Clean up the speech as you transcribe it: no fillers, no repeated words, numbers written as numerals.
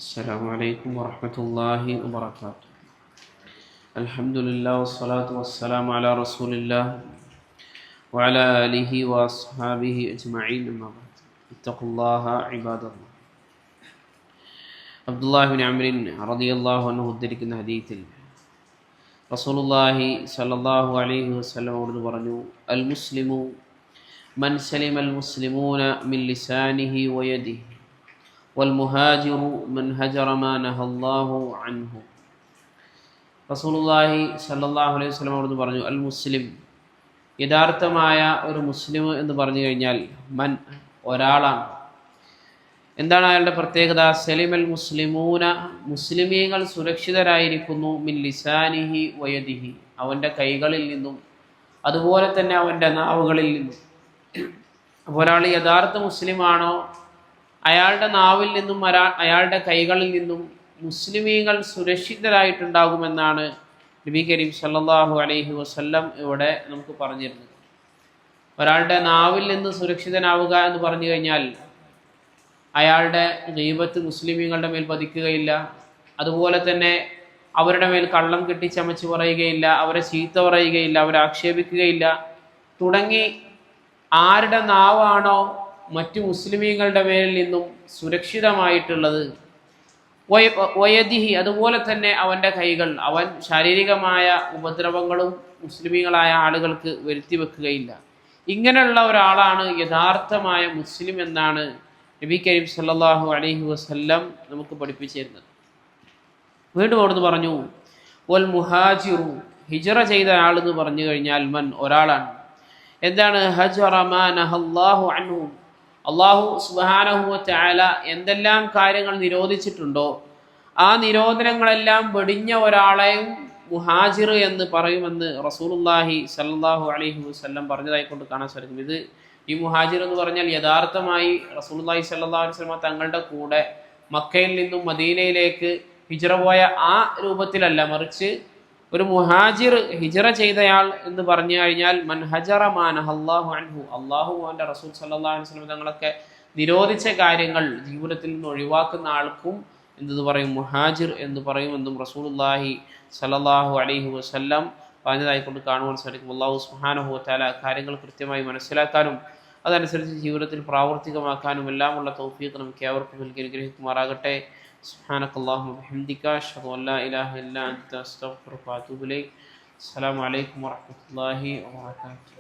السلام عليكم ورحمة الله وبركاته. الحمد لله والصلاة والسلام على رسول الله وعلى آله وأصحابه أجمعين أما بعد. اتقوا الله عباد الله. Abdullahi bin Amr റളിയല്ലാഹു അൻഹു ഉദ്ധരിക്കുന്ന ഹദീസിൽ റസൂലുള്ളാഹി സ്വല്ലല്ലാഹു അലൈഹി വസല്ലം അവിടുന്ന് പറഞ്ഞു, അൽ മുസ്ലിമു മൻ സലിമൽ മുസ്ലിമൂന മിൻ ലിസാനിഹി വയദിഹി വൽ മുഹാജിറു മൻ ഹജറ മാ നഹല്ലാഹു അൻഹു. റസൂലുള്ളാഹി സ്വല്ലല്ലാഹു അലൈഹി വസല്ലം അവിടുന്ന് പറഞ്ഞു, അൽ മുസ്ലിം, യഥാർത്ഥമായ ഒരു മുസ്ലിം എന്ന് പറഞ്ഞു കഴിഞ്ഞാൽ മൻ, ഒരാളാണ്. എന്താണ് അയാളുടെ പ്രത്യേകത? സലിമൽ മുസ്ലിമൂന, മുസ്ലിമീങ്ങൾ സുരക്ഷിതരായിരിക്കുന്നു, മിൻ ലിസാനിഹി വയദിഹി, അവൻ്റെ കൈകളിൽ നിന്നും അതുപോലെ തന്നെ അവൻ്റെ നാവുകളിൽ നിന്നും. അപ്പോൾ ഒരാൾ യഥാർത്ഥ മുസ്ലിമാണോ, അയാളുടെ നാവിൽ നിന്നും അയാളുടെ കൈകളിൽ നിന്നും മുസ്ലിമീങ്ങൾ സുരക്ഷിതരായിട്ടുണ്ടാകുമെന്നാണ് നബി കരീം സല്ലല്ലാഹു അലൈഹി വസല്ലം ഇവിടെ നമുക്ക് പറഞ്ഞിരുന്നത്. ഒരാളുടെ നാവിൽ നിന്ന് സുരക്ഷിതനാവുക എന്ന് പറഞ്ഞു കഴിഞ്ഞാൽ അയാളുടെ ഗീബത്ത് മുസ്ലിമീങ്ങളുടെ മേൽ പതിക്കുകയില്ല, അതുപോലെ തന്നെ അവരുടെ മേൽ കള്ളം കെട്ടിച്ചമച്ച് പറയുകയില്ല, അവരെ ചീത്ത പറയുകയില്ല, അവരെ ആക്ഷേപിക്കുകയില്ല തുടങ്ങി ആരുടെ നാവാണോ മറ്റു മുസ്ലിമീങ്ങളുടെ മേലിൽ നിന്നും സുരക്ഷിതമായിട്ടുള്ളത്, വയദിഹി, അതുപോലെ തന്നെ അവൻ്റെ കൈകൾ, അവൻ ശാരീരികമായ ഉപദ്രവങ്ങളും മുസ്ലിമീങ്ങളായ ആളുകൾക്ക് വരുത്തി വെക്കുകയില്ല. ഇങ്ങനെയുള്ള ഒരാളാണ് യഥാർത്ഥമായ മുസ്ലിം എന്നാണ് നബി കരീം സല്ലല്ലാഹു അലൈഹി വസല്ലം നമുക്ക് പഠിപ്പിച്ചു തരുന്നത്. വീണ്ടും അവിടുന്ന് പറഞ്ഞു, വൽ മുഹാജിറു, ഹിജ്റ ചെയ്ത ആളെന്ന് പറഞ്ഞു കഴിഞ്ഞാൽ മൻ, ഒരാളാണ്. എന്താണ്? ഹജറ മാ നഹല്ലാഹു അൻഹു, അല്ലാഹു സുബ്ഹാനഹു വ തആല എന്തെല്ലാം കാര്യങ്ങൾ നിരോധിച്ചിട്ടുണ്ടോ ആ നിരോധനങ്ങളെല്ലാം വെടിഞ്ഞ ഒരാളെയും മുഹാജിർ എന്ന് പറയുമെന്ന് റസൂലുള്ളാഹി സ്വല്ലല്ലാഹു അലൈഹി വസല്ലം പറഞ്ഞതായിക്കൊണ്ട് കാണാൻ സാധിക്കും. ഇത് ഈ മുഹാജിർ എന്ന് പറഞ്ഞാൽ യഥാർത്ഥമായി റസൂലുള്ളാഹി സ്വല്ലല്ലാഹു അലൈഹി വസല്ലം തങ്ങളുടെ കൂടെ മക്കയിൽ നിന്നും മദീനയിലേക്ക് ഹിജ്റ പോയ ആ രൂപത്തിലല്ല, മറിച്ച് ഒരു മുഹാജിർ, ഹിജ്റ ചെയ്തയാൾ എന്ന് പറഞ്ഞു കഴിഞ്ഞാൽ മൻ ഹജറ മാ നഹല്ലാഹു അൻഹു, അല്ലാഹു അവൻ്റെ റസൂൽ സല്ലല്ലാഹു അലൈഹി വസല്ലം തങ്ങളൊക്കെ നിരോധിച്ച കാര്യങ്ങൾ ജീവിതത്തിൽ നിന്ന് ഒഴിവാക്കുന്ന ആൾക്കും എന്തെന്ന് പറയും? മുഹാജിർ എന്ന് പറയുമെന്നും റസൂലുള്ളാഹി സല്ലല്ലാഹു അലൈഹി വസല്ലം പറഞ്ഞതായിക്കൊണ്ട് കാണുവാൻ സാധിക്കും. അല്ലാഹു സുബ്ഹാനഹു വ തആല കാര്യങ്ങൾ കൃത്യമായി മനസ്സിലാക്കാനും അതനുസരിച്ച് ജീവിതത്തിൽ പ്രാവർത്തികമാക്കാനും എല്ലാമുള്ള തൗഫീഖ് നമുക്ക് ഏവർക്കും നൽകി അനുഗ്രഹിക്കുമാറാകട്ടെ. സുബ്ഹാനക്കല്ലാഹുമ്മ വബിഹംദിക അശ്ഹദു അൻ ലാ ഇലാഹ ഇല്ലാ അൻത അസ്തഗ്ഫിറുക വ അത്തൂബു ഇലൈക്. അസ്സലാമു അലൈക്കും വറഹ്മത്തുള്ളാഹി വബറകാതുഹു.